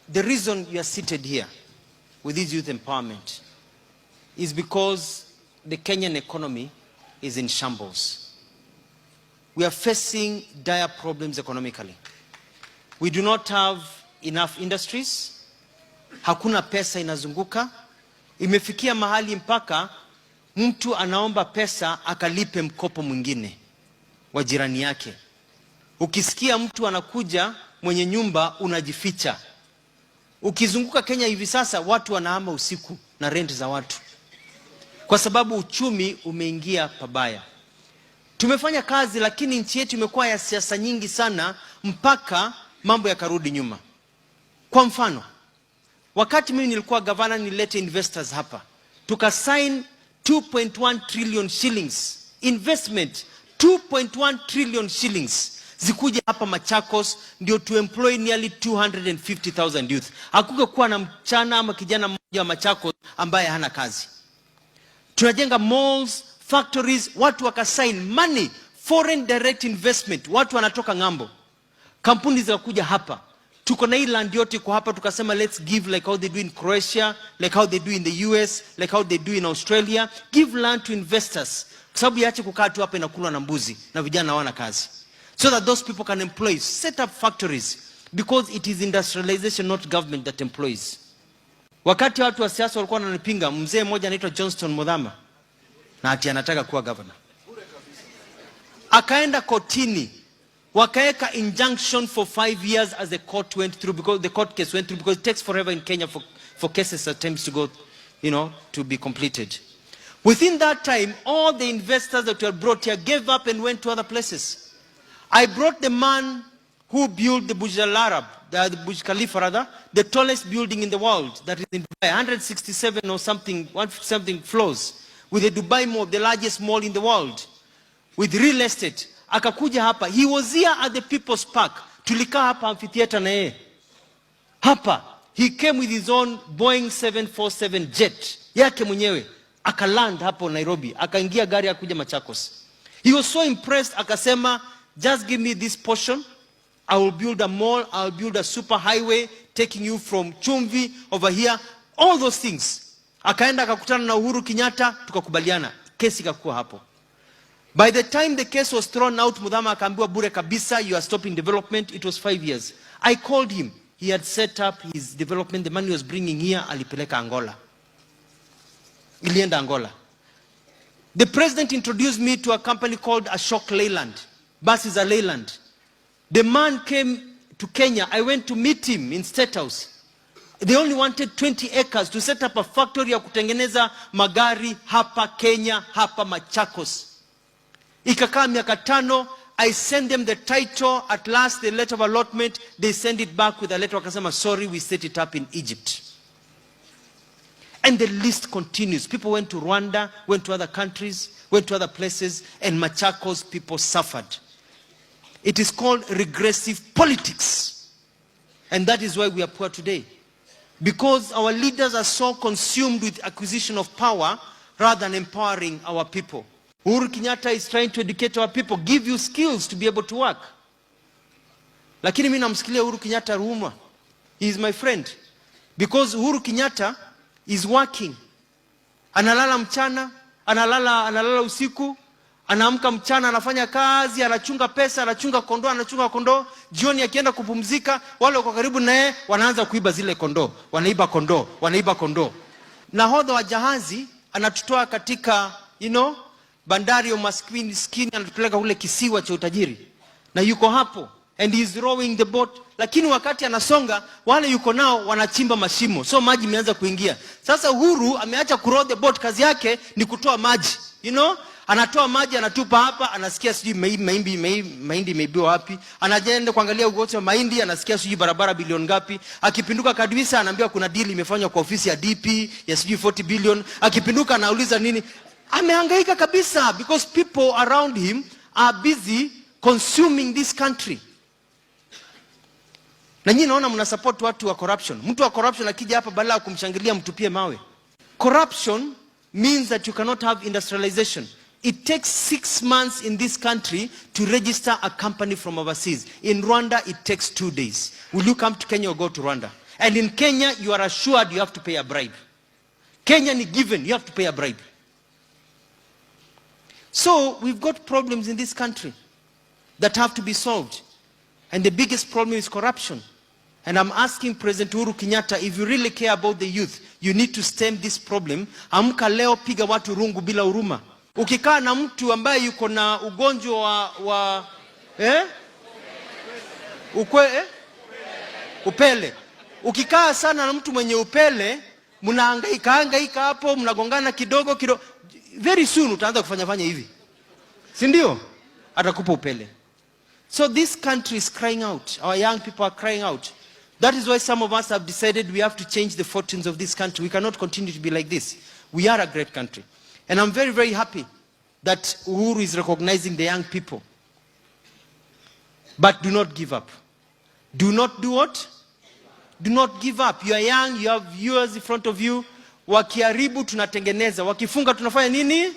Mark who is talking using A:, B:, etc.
A: The reason you are seated here with this youth empowerment is because the Kenyan economy is in shambles. We are facing dire problems economically. We do not have enough industries. Hakuna pesa inazunguka. Imefikia mahali mpaka mtu anaomba pesa akalipe mkopo mwingine wa jirani yake. Ukisikia mtu anakuja mwenye nyumba unajificha. Ukizunguka Kenya hivi sasa watu wanahama usiku na rent za watu, kwa sababu uchumi umeingia pabaya. Tumefanya kazi, lakini nchi yetu imekuwa ya siasa nyingi sana mpaka mambo yakarudi nyuma. Kwa mfano, wakati mimi nilikuwa gavana nilete investors hapa, tukasign 2.1 trillion shillings investment, 2.1 trillion shillings zikuja hapa Machakos ndio to employ nearly 250,000 youth. Hakuke kuwa na mchana ama kijana mmoja wa Machakos ambaye hana kazi. Tunajenga malls, factories, watu wakasign money, foreign direct investment, watu wanatoka ngambo. Kampuni zikakuja hapa. Tuko na hii land yote kwa hapa, tukasema let's give like how they do in Croatia, like how they do in the US, like how they do in Australia. Give land to investors. Kwa sababu yaache kukaa tu hapa inakulwa na mbuzi na vijana hawana kazi. So that those people can employ, set up factories, because it is industrialization, not government, that employs. Wakati watu wa siasa walikuwa wananipinga, mzee mmoja anaitwa Johnston Muthama na ati anataka kuwa governor, akaenda kotini, wakaeka injunction for 5 years as the court went through, because the court case went through, because it takes forever in Kenya for cases attempts to go, to be completed. Within that time, all the investors that were brought here gave up and went to other places. I brought the man who built the Burj Al Arab, the Burj Khalifa rather, the tallest building in the world, that is in Dubai, 167 or something floors, with the Dubai Mall, the largest mall in the world, with real estate. Akakuja hapa. He was here at the People's Park. Tulika hapa amphitheater na yeye. Hapa. He came with his own Boeing 747 jet yake mwenyewe. Akaland hapo Nairobi. Akaingia gari akuja Machakos. He was so impressed, akasema, just give me this portion, I will build a mall, I will build a super highway taking you from Chumvi over here, all those things. Akaenda akakutana na Uhuru Kenyatta, tukakubaliana, kesi ikakuwa hapo. By the time the case was thrown out, Muthama akaambiwa bure kabisa, you are stopping development. It was 5 years. I called him. He had set up his development. The money he was bringing here, alipeleka Angola. Ilienda Angola. The president introduced me to a company called Ashok Leyland. Buses are Leyland. The man came to Kenya. I went to meet him in State House. They only wanted 20 acres to set up a factory ya kutengeneza magari hapa Kenya, hapa Machakos. Ikakaa miaka 5, I sent them the title, at last the letter of allotment, they send it back with a letter, wakasema, sorry, we set it up in Egypt. And the list continues. People went to Rwanda, went to other countries, went to other places, and Machakos people suffered. It is called regressive politics. And that is why we are poor today. Because our leaders are so consumed with acquisition of power rather than empowering our people. Uhuru Kenyatta is trying to educate our people, give you skills to be able to work. Lakini mimi namsikilia Uhuru Kenyatta rumor. He is my friend. Because Uhuru Kenyatta is working. Analala mchana, analala usiku, anaamka mchana, anafanya kazi, anachunga pesa, anachunga kondoo, jioni akienda kupumzika, wale wako karibu naye wanaanza kuiba zile kondoo, wanaiba kondoo. Nahodha wa jahazi anatutoa katika, bandari ya maskini, anatupeleka ule kisiwa cha utajiri. Na yuko hapo and he is rowing the boat, lakini wakati anasonga wale yuko nao wanachimba mashimo, so maji imeanza kuingia. Sasa Uhuru ameacha kurow the boat, kazi yake ni kutoa maji, anatoa maji, anatupa hapa, anasikia sijui mahindi imeibiwa wapi, anaenda kuangalia ugote wa mahindi, anasikia sijui barabara bilioni ngapi, akipinduka kabisa anaambiwa kuna deal imefanywa kwa ofisi ya DP ya sijui 40 billion, akipinduka anauliza nini. Amehangaika kabisa because people around him are busy consuming this country. Na nyinyi naona mna support watu wa corruption. Mtu wa corruption akija hapa badala ya kumshangilia mtupie mawe. Corruption means that you cannot have industrialization. It takes 6 months in this country to register a company from overseas. In Rwanda, it takes 2 days. Will you come to Kenya or go to Rwanda? And in Kenya, you are assured you have to pay a bribe. Kenya is given, you have to pay a bribe. So we've got problems in this country that have to be solved. And the biggest problem is corruption. And I'm asking President Uhuru Kenyatta, if you really care about the youth, you need to stem this problem. Amka leo, piga watu rungu bila huruma. Ukikaa na mtu ambaye yuko na ugonjwa wa upele. Ukikaa sana na mtu mwenye upele, mnahangaika hapo, mnagongana kidogo. Very soon utaanza kufanya hivi. Si ndio? Atakupa upele. So this country is crying out. Our young people are crying out. That is why some of us have decided we have to change the fortunes of this country. We cannot continue to be like this. We are a great country. And I'm very, very happy that Uhuru is recognizing the young people. But do not give up. Do not do what? Do not give up. You are young, you have viewers in front of you. Wakiharibu tunatengeneza. Wakifunga tunafanya nini?